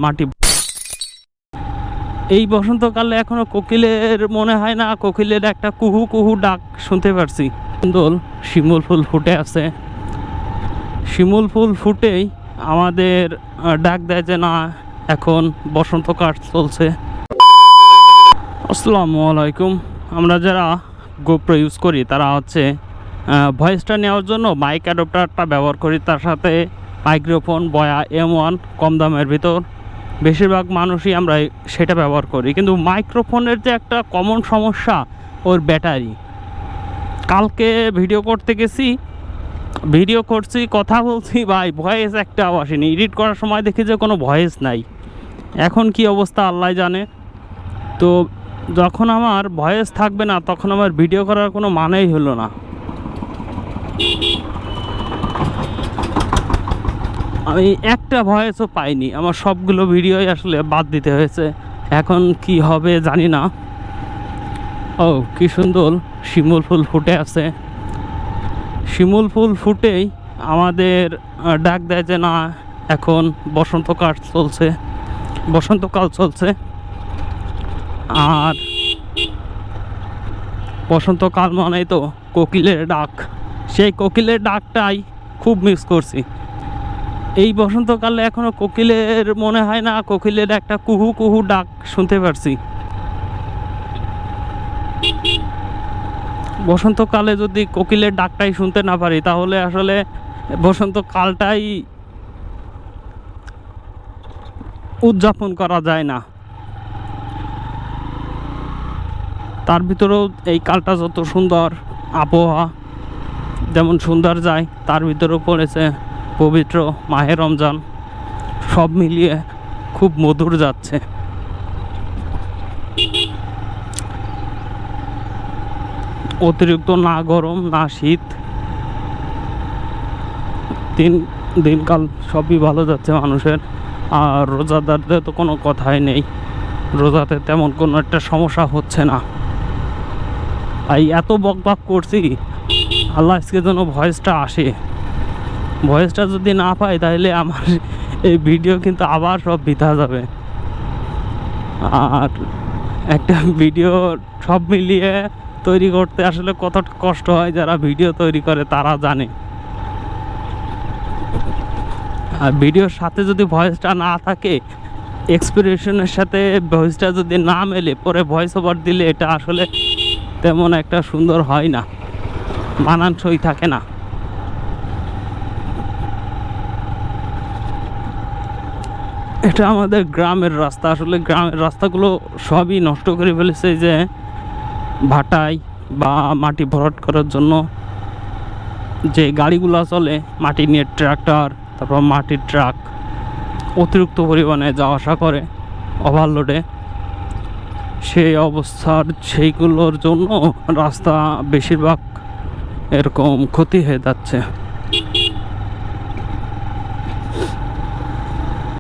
মাটি। এই বসন্তকালে এখনো কোকিলের মনে হয় না কোকিলের একটা কুহু কুহু ডাক শুনতে পারছি। সুন্দর শিমুল ফুল ফুটে আছে, শিমুল ফুল ফুটেই আমাদের ডাক দেয় যে না এখন বসন্তকাল চলছে। আসসালামু আলাইকুম। আমরা যারা গোপ্রো ইউজ করি তারা হচ্ছে ভয়েসটা নেওয়ার জন্য মাইক অ্যাডাপ্টারটা ব্যবহার করি, তার সাথে মাইক্রোফোন বয়া M1 কম দামের ভিতর বেশিরভাগ মানুষই আমরা সেটা ব্যবহার করি। কিন্তু মাইক্রোফোনের যে একটা কমন সমস্যা ওর ব্যাটারি। কালকে ভিডিও করতে গেছি, ভিডিও করছি, কথা বলছি, ভাই ভয়েস একটাও আসেনি। এডিট করার সময় দেখি যে কোনো ভয়েস নাই। এখন কি অবস্থা আল্লাহ জানে। তো যখন আমার ভয়েস থাকবে না তখন আমার ভিডিও করার কোনো মানেই হলো না। আমি একটা ভয়েসও পাইনি, আমার সবগুলো ভিডিওই আসলে বাদ দিতে হয়েছে। এখন কি হবে জানি না। ও কি সুন্দর শিমুল ফুল ফুটে আছে, শিমুল ফুল ফুটেই আমাদের ডাক দেয় যে না এখন বসন্তকাল চলছে, বসন্তকাল চলছে। আর বসন্তকাল মানেই তো কোকিলের ডাক, সেই কোকিলের ডাকটাই খুব মিস করছি। এই বসন্তকালে এখনো কোকিলের মনে হয় না কোকিলের একটা কুহু কুহু ডাক শুনতে পারছি। বসন্তকালে যদি কোকিলের ডাকটাই শুনতে না পারি তাহলে আসলে বসন্তকালটাই উদযাপন করা যায় না। তার ভিতরেও এই কালটা যত সুন্দর, আবহাওয়া যেমন সুন্দর যায়, তার ভিতরেও পড়েছে পবিত্র মাহে রমজান। সব মিলিয়ে খুব মধুর যাচ্ছে। অতিরিক্ত না গরম না শীত, দিনকাল সবই ভালো যাচ্ছে মানুষের। আর রোজাদারদের তো কোনো কথাই নেই, রোজাতে তেমন কোনো একটা সমস্যা হচ্ছে না। এত বকবক করছি, আল্লাহ আজকে যেন ভয়েসটা আসে। ভয়েসটা যদি না পাই তাহলে আমার এই ভিডিও কিন্তু আবার সব বৃথা যাবে। আর একটা ভিডিও সব মিলিয়ে তৈরি করতে আসলে কতটা কষ্ট হয় যারা ভিডিও তৈরি করে তারা জানে। আর ভিডিওর সাথে যদি ভয়েসটা না থাকে, এক্সপ্রেশনের সাথে ভয়েসটা যদি না মেলে, পরে ভয়েস ওভার দিলে এটা আসলে তেমন একটা সুন্দর হয় না, মানানসই থাকে না। এটা আমাদের গ্রামের রাস্তা, আসলে গ্রামের রাস্তাগুলো সবই নষ্ট করে ফেলেছে যে ভাটাই বা মাটি ভরাট করার জন্য যে গাড়িগুলো চলে, মাটি নিয়ে ট্রাক্টর, তারপর মাটির ট্রাক অতিরিক্ত পরিমাণে যাওয়া আসা করে ওভারলোডে। সেই অবস্থার সেইগুলোর জন্য রাস্তা বেশিরভাগ এরকম ক্ষতি হয়ে যাচ্ছে।